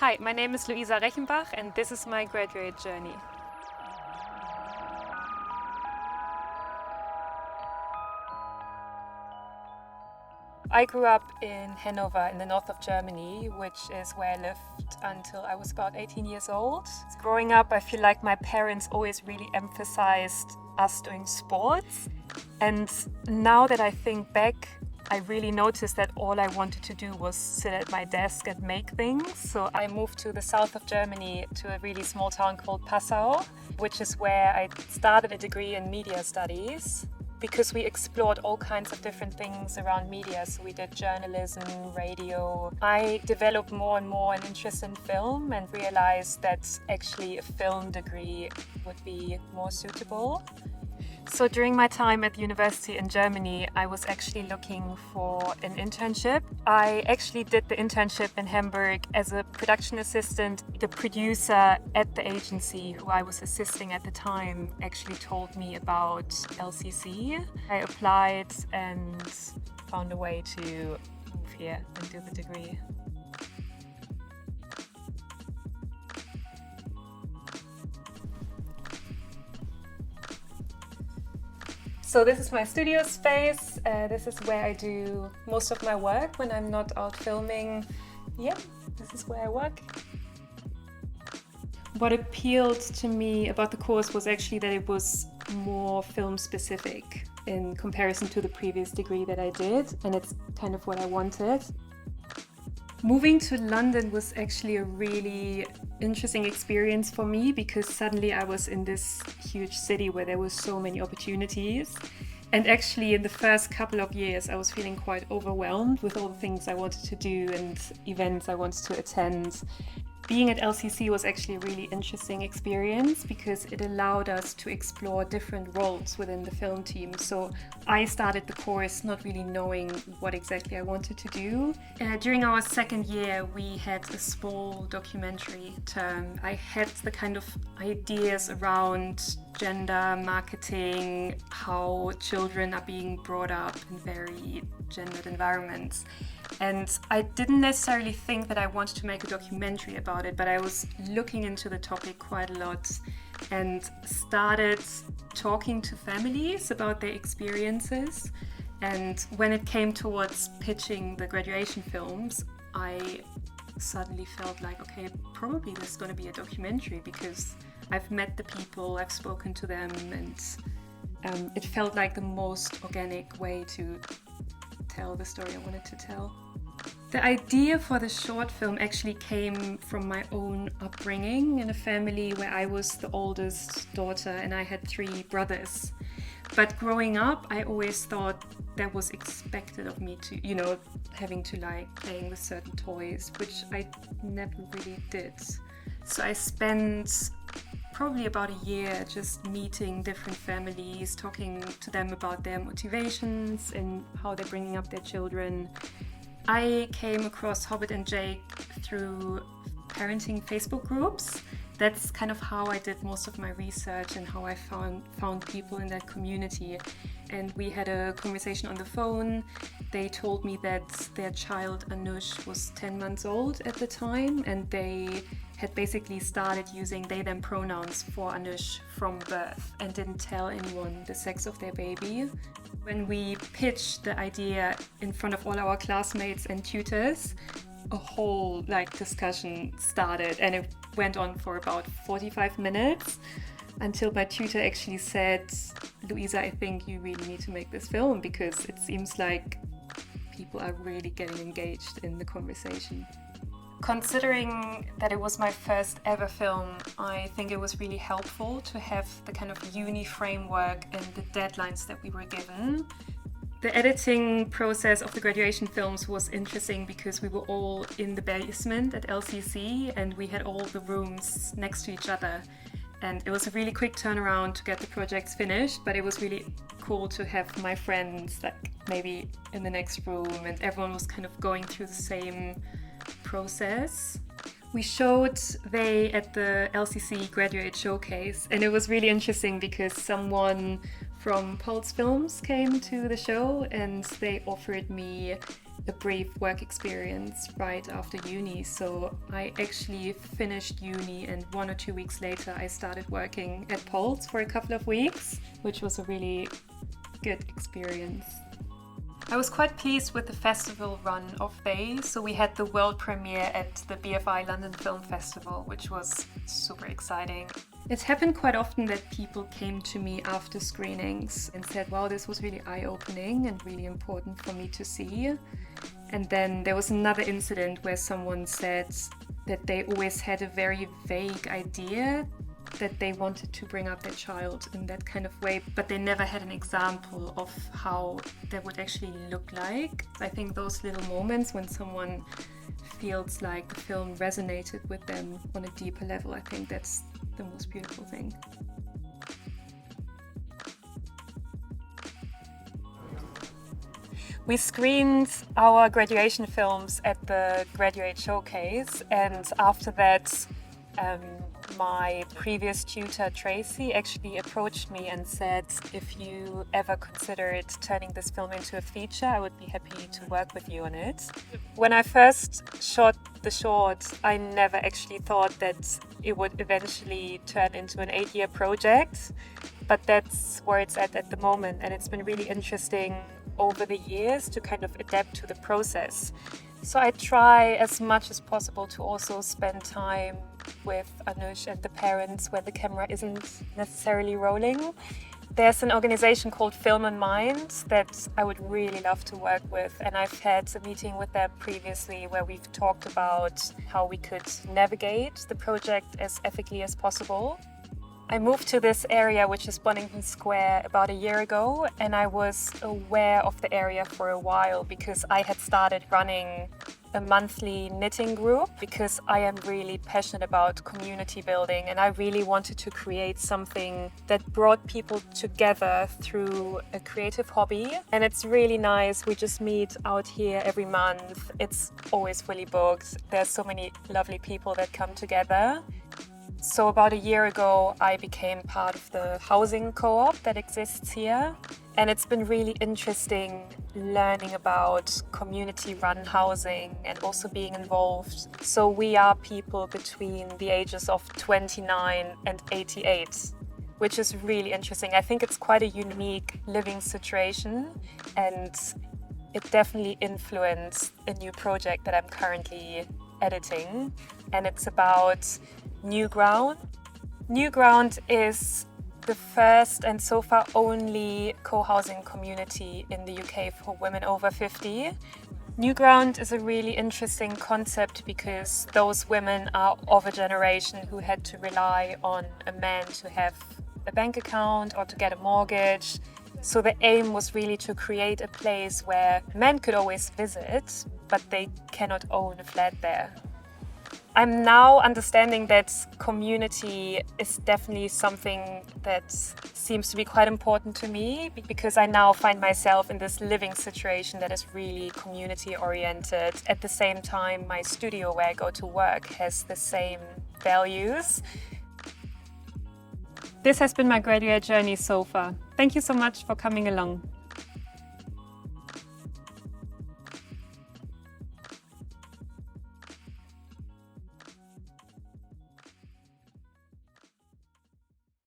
Hi, my name is Louisa Rechenbach and this is my graduate journey. I grew up in Hannover in the north of Germany, which is where I lived until I was about 18 years old. Growing up, I feel like my parents always really emphasized us doing sports. And now that I think back, I really noticed that all I wanted to do was sit at my desk and make things. So I moved to the south of Germany to a really small town called Passau, which is where I started a degree in media studies, because we explored all kinds of different things around media. So we did journalism, radio. I developed more and more an interest in film and realized that actually a film degree would be more suitable. So during my time at the university in Germany, I was actually looking for an internship. I actually did the internship in Hamburg as a production assistant. The producer at the agency who I was assisting at the time actually told me about LCC. I applied and found a way to move here and do the degree. So this is my studio space. This is where I do most of my work when I'm not out filming. Yeah, this is where I work. What appealed to me about the course was actually that it was more film specific in comparison to the previous degree that I did, and it's kind of what I wanted. Moving to London was actually a really interesting experience for me because suddenly I was in this huge city where there were so many opportunities. And actually in the first couple of years I was feeling quite overwhelmed with all the things I wanted to do and events I wanted to attend. Being at LCC was actually a really interesting experience because it allowed us to explore different roles within the film team. So I started the course not really knowing what exactly I wanted to do. During our second year, we had a small documentary term. I had the kind of ideas around gender, marketing, how children are being brought up in very gendered environments. And I didn't necessarily think that I wanted to make a documentary about it, but I was looking into the topic quite a lot and started talking to families about their experiences. And when it came towards pitching the graduation films, I suddenly felt like, okay, probably there's going to be a documentary because I've met the people, I've spoken to them, and it felt like the most organic way to tell the story I wanted to tell. The idea for the short film actually came from my own upbringing in a family where I was the oldest daughter and I had 3 brothers. But growing up, I always thought that was expected of me to, having to like playing with certain toys, which I never really did. So I spent probably about a year just meeting different families, talking to them about their motivations and how they're bringing up their children. I came across Hobbit and Jake through parenting Facebook groups. That's kind of how I did most of my research and how I found people in that community. And we had a conversation on the phone. They told me that their child Anush was 10 months old at the time, and they had basically started using they/them pronouns for Anush from birth and didn't tell anyone the sex of their baby. When we pitched the idea in front of all our classmates and tutors, a whole discussion started, and it went on for about 45 minutes until my tutor actually said, "Louisa, I think you really need to make this film because it seems like people are really getting engaged in the conversation." Considering that it was my first ever film, I think it was really helpful to have the kind of uni framework and the deadlines that we were given. The editing process of the graduation films was interesting because we were all in the basement at LCC and we had all the rooms next to each other. And it was a really quick turnaround to get the projects finished, but it was really cool to have my friends maybe in the next room, and everyone was kind of going through the same process. We showed They at the LCC graduate showcase, and it was really interesting because someone from Pulse Films came to the show and they offered me a brief work experience right after uni. So I actually finished uni, and 1 or 2 weeks later I started working at Pulse for a couple of weeks, which was a really good experience. I was quite pleased with the festival run of They. So we had the world premiere at the BFI London Film Festival, which was super exciting. It happened quite often that people came to me after screenings and said, wow, this was really eye-opening and really important for me to see. And then there was another incident where someone said that they always had a very vague idea that they wanted to bring up their child in that kind of way, but they never had an example of how that would actually look like. I think those little moments when someone feels like the film resonated with them on a deeper level, I think that's the most beautiful thing. We screened our graduation films at the Graduate Showcase, and after that my previous tutor Tracy actually approached me and said, if you ever considered turning this film into a feature, I would be happy to work with you on it. When I first shot the short, I never actually thought that it would eventually turn into an 8-year project, but that's where it's at the moment, and it's been really interesting over the years to kind of adapt to the process. So I try as much as possible to also spend time with Anush and the parents where the camera isn't necessarily rolling. There's an organization called Film and Mind that I would really love to work with, and I've had a meeting with them previously where we've talked about how we could navigate the project as ethically as possible. I moved to this area, which is Bonington Square, about a year ago, and I was aware of the area for a while because I had started running a monthly knitting group because I am really passionate about community building, and I really wanted to create something that brought people together through a creative hobby. And it's really nice. We just meet out here every month. It's always fully booked. There's so many lovely people that come together. So about a year ago, I became part of the housing co-op that exists here. And it's been really interesting learning about community-run housing and also being involved. So we are people between the ages of 29 and 88, which is really interesting. I think it's quite a unique living situation, and it definitely influenced a new project that I'm currently editing. And it's about New Ground. New Ground is the first and so far only co-housing community in the UK for women over 50. New Ground is a really interesting concept because those women are of a generation who had to rely on a man to have a bank account or to get a mortgage. So the aim was really to create a place where men could always visit, but they cannot own a flat there. I'm now understanding that community is definitely something that seems to be quite important to me because I now find myself in this living situation that is really community oriented. At the same time, my studio where I go to work has the same values. This has been my graduate journey so far. Thank you so much for coming along.